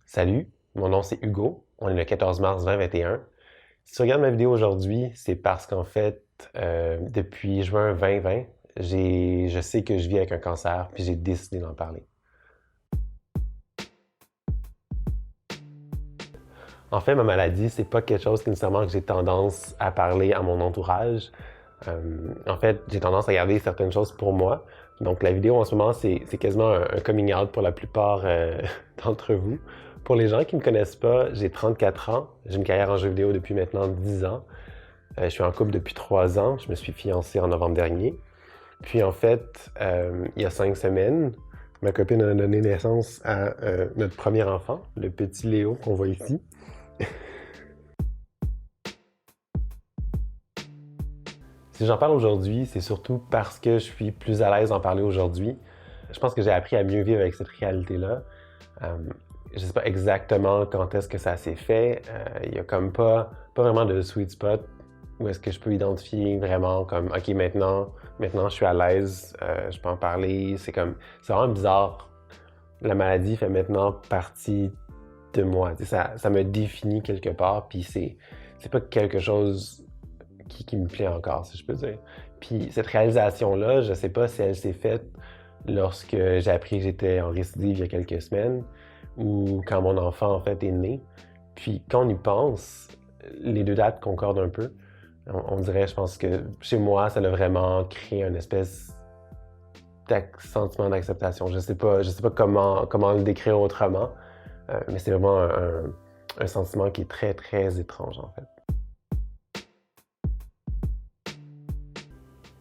Salut, mon nom c'est Hugo, on est le 14 mars 2021. Si tu regardes ma vidéo aujourd'hui, c'est parce qu'en fait, depuis juin 2020, je sais que je vis avec un cancer, puis j'ai décidé d'en parler. En fait, ma maladie, c'est pas quelque chose que nécessairement que j'ai tendance à parler à mon entourage. En fait, j'ai tendance à garder certaines choses pour moi. Donc, la vidéo en ce moment, c'est quasiment un coming out pour la plupart d'entre vous. Pour les gens qui ne me connaissent pas, j'ai 34 ans. J'ai une carrière en jeux vidéo depuis maintenant 10 ans. Je suis en couple depuis 3 ans. Je me suis fiancé en novembre dernier. Puis en fait, il y a 5 semaines, ma copine a donné naissance à notre premier enfant, le petit Léo qu'on voit ici. Si j'en parle aujourd'hui, c'est surtout parce que je suis plus à l'aise d'en parler aujourd'hui. Je pense que j'ai appris à mieux vivre avec cette réalité-là. Je ne sais pas exactement quand est-ce que ça s'est fait. Il n'y a comme pas vraiment de sweet spot où est-ce que je peux identifier vraiment comme OK, maintenant je suis à l'aise, je peux en parler. C'est vraiment bizarre. La maladie fait maintenant partie de moi. Ça me définit quelque part, puis c'est pas quelque chose qui me plaît encore, si je peux dire. Puis cette réalisation-là, je sais pas si elle s'est faite lorsque j'ai appris que j'étais en récidive il y a quelques semaines ou quand mon enfant, en fait, est né. Puis quand on y pense, les deux dates concordent un peu. On dirait, je pense que chez moi, ça a vraiment créé une espèce de sentiment d'acceptation. Je sais pas comment le décrire autrement, mais c'est vraiment un sentiment qui est très, très étrange, en fait.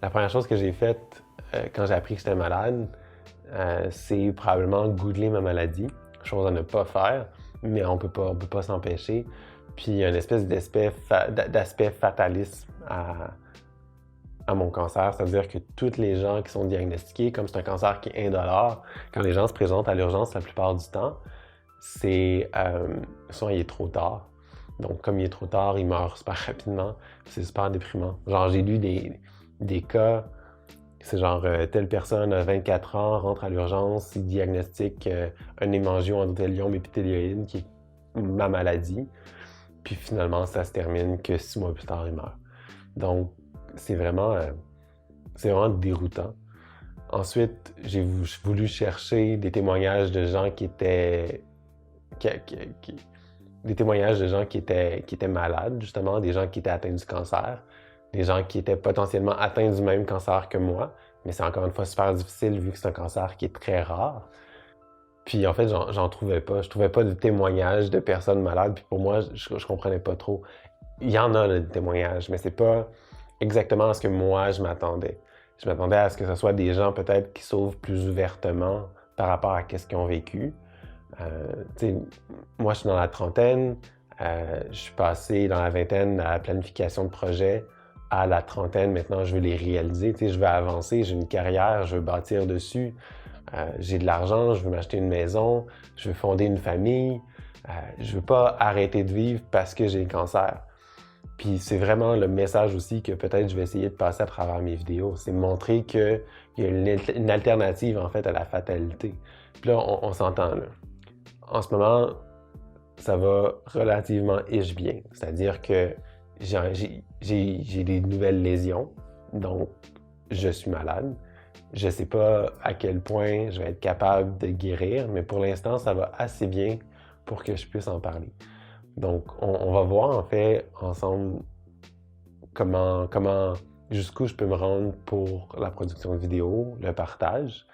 La première chose que j'ai faite quand j'ai appris que j'étais malade, c'est probablement googler ma maladie, chose à ne pas faire, mais on peut pas s'empêcher. Puis il y a une espèce d'aspect fataliste à mon cancer, c'est-à-dire que toutes les gens qui sont diagnostiqués, comme c'est un cancer qui est indolore, quand les gens se présentent à l'urgence la plupart du temps, c'est soit il est trop tard. Donc, comme il est trop tard, il meurt super rapidement. C'est super déprimant. Genre, j'ai lu des cas, c'est genre telle personne a 24 ans, rentre à l'urgence, il diagnostique un hémangio-endothéliome épithéliaïde, qui est ma maladie. Puis finalement, ça se termine que 6 mois plus tard, il meurt. Donc, c'est vraiment déroutant. Ensuite, j'ai voulu chercher des témoignages de gens qui étaient des témoignages de gens qui étaient malades, justement, des gens qui étaient atteints du cancer, des gens qui étaient potentiellement atteints du même cancer que moi, mais c'est encore une fois super difficile vu que c'est un cancer qui est très rare. Puis en fait, j'en trouvais pas. Je trouvais pas de témoignages de personnes malades, puis pour moi, je comprenais pas trop. Il y en a là, des témoignages, mais c'est pas exactement à ce que moi je m'attendais. Je m'attendais à ce que ce soit des gens peut-être qui s'ouvrent plus ouvertement par rapport à ce qu'ils ont vécu. Moi, je suis dans la trentaine, je suis passé dans la vingtaine à la planification de projets, à la trentaine, maintenant, je veux les réaliser. Je veux avancer, j'ai une carrière, je veux bâtir dessus, j'ai de l'argent, je veux m'acheter une maison, je veux fonder une famille, je veux pas arrêter de vivre parce que j'ai le cancer. Puis c'est vraiment le message aussi que peut-être je vais essayer de passer à travers mes vidéos. C'est montrer qu'il y a une alternative, en fait, à la fatalité. Puis là, on s'entend, là. En ce moment, ça va relativement bien. C'est-à-dire que j'ai des nouvelles lésions, donc je suis malade. Je sais pas à quel point je vais être capable de guérir, mais pour l'instant, ça va assez bien pour que je puisse en parler. Donc, on va voir en fait ensemble jusqu'où je peux me rendre pour la production de vidéos, le partage.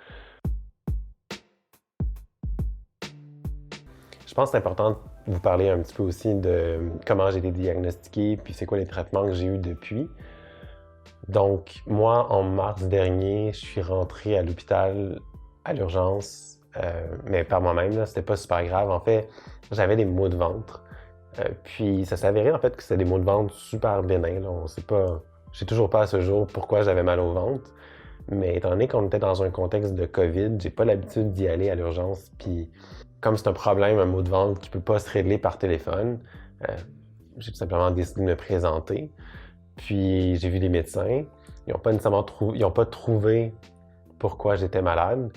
Je pense que c'est important de vous parler un petit peu aussi de comment j'ai été diagnostiqué, puis c'est quoi les traitements que j'ai eus depuis. Donc, moi, en mars dernier, je suis rentré à l'hôpital à l'urgence, mais par moi-même, là, c'était pas super grave. En fait, j'avais des maux de ventre. Puis ça s'est avéré en fait que c'était des maux de ventre super bénins. Là. On sait pas, je sais toujours pas à ce jour pourquoi j'avais mal au ventre. Mais étant donné qu'on était dans un contexte de COVID, j'ai pas l'habitude d'y aller à l'urgence. Puis comme c'est un problème, un maux de ventre qui peut pas se régler par téléphone, j'ai tout simplement décidé de me présenter. Puis j'ai vu des médecins. Ils n'ont pas trouvé pourquoi j'étais malade.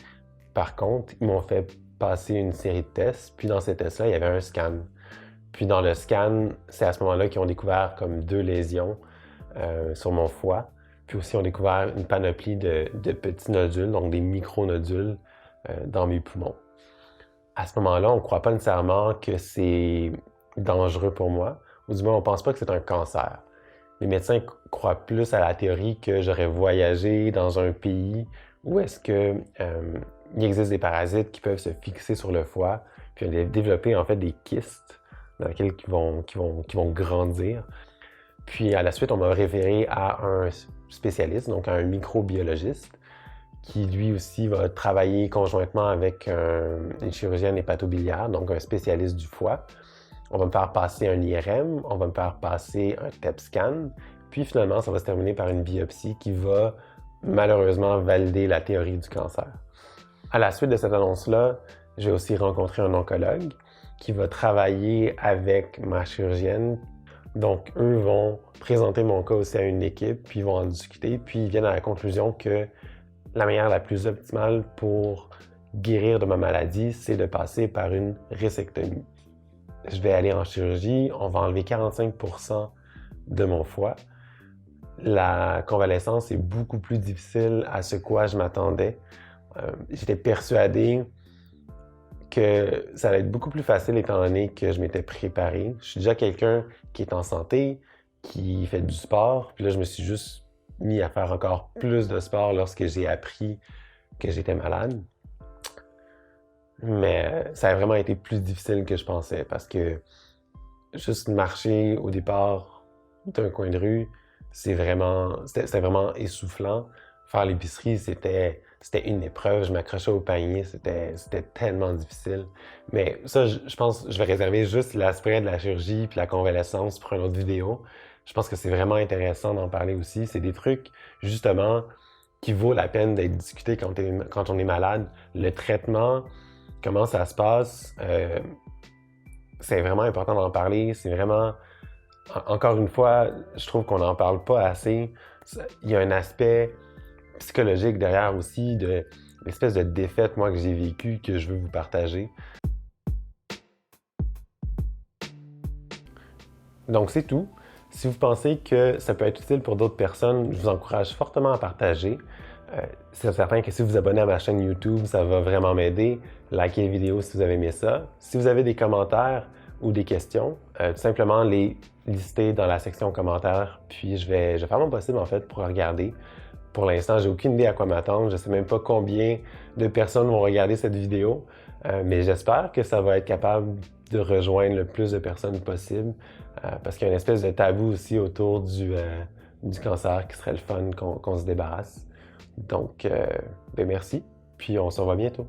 Par contre, ils m'ont fait passé une série de tests. Puis dans ces tests-là, il y avait un scan. Puis dans le scan, c'est à ce moment-là qu'ils ont découvert comme 2 lésions sur mon foie. Puis aussi, ils ont découvert une panoplie de petits nodules, donc des micronodules dans mes poumons. À ce moment-là, on ne croit pas nécessairement que c'est dangereux pour moi, ou du moins, on ne pense pas que c'est un cancer. Les médecins croient plus à la théorie que j'aurais voyagé dans un pays où est-ce que il existe des parasites qui peuvent se fixer sur le foie, puis développer en fait des kystes dans lesquels qui vont grandir. Puis à la suite, on m'a référé à un spécialiste, donc à un microbiologiste, qui lui aussi va travailler conjointement avec une chirurgienne hépatobiliaire, donc un spécialiste du foie. On va me faire passer un IRM, on va me faire passer un TEP scan, puis finalement, ça va se terminer par une biopsie qui va malheureusement valider la théorie du cancer. À la suite de cette annonce-là, j'ai aussi rencontré un oncologue qui va travailler avec ma chirurgienne. Donc, eux vont présenter mon cas aussi à une équipe, puis ils vont en discuter, puis ils viennent à la conclusion que la manière la plus optimale pour guérir de ma maladie, c'est de passer par une résectomie. Je vais aller en chirurgie, on va enlever 45% de mon foie. La convalescence est beaucoup plus difficile à ce quoi je m'attendais. J'étais persuadé que ça allait être beaucoup plus facile étant donné que je m'étais préparé. Je suis déjà quelqu'un qui est en santé, qui fait du sport, puis là, je me suis juste mis à faire encore plus de sport lorsque j'ai appris que j'étais malade. Mais ça a vraiment été plus difficile que je pensais parce que juste marcher au départ d'un coin de rue, c'était vraiment essoufflant. Faire l'épicerie, c'était une épreuve. Je m'accrochais au panier, c'était tellement difficile. Mais ça, je pense que je vais réserver juste l'aspect de la chirurgie puis la convalescence pour une autre vidéo. Je pense que c'est vraiment intéressant d'en parler aussi. C'est des trucs, justement, qui vaut la peine d'être discutés quand on est malade. Le traitement, comment ça se passe, c'est vraiment important d'en parler. C'est vraiment, encore une fois, je trouve qu'on n'en parle pas assez. Il y a un aspect psychologique derrière aussi, de l'espèce de défaite, moi, que j'ai vécue, que je veux vous partager. Donc, c'est tout. Si vous pensez que ça peut être utile pour d'autres personnes, je vous encourage fortement à partager. C'est certain que si vous vous abonnez à ma chaîne YouTube, ça va vraiment m'aider. Likez la vidéo si vous avez aimé ça. Si vous avez des commentaires ou des questions, tout simplement les lister dans la section commentaires, puis je vais faire mon possible en fait pour regarder. Pour l'instant, j'ai aucune idée à quoi m'attendre. Je ne sais même pas combien de personnes vont regarder cette vidéo, mais j'espère que ça va être capable de rejoindre le plus de personnes possible, parce qu'il y a une espèce de tabou aussi autour du cancer qui serait le fun qu'on se débarrasse. Donc, merci, puis on se revoit bientôt.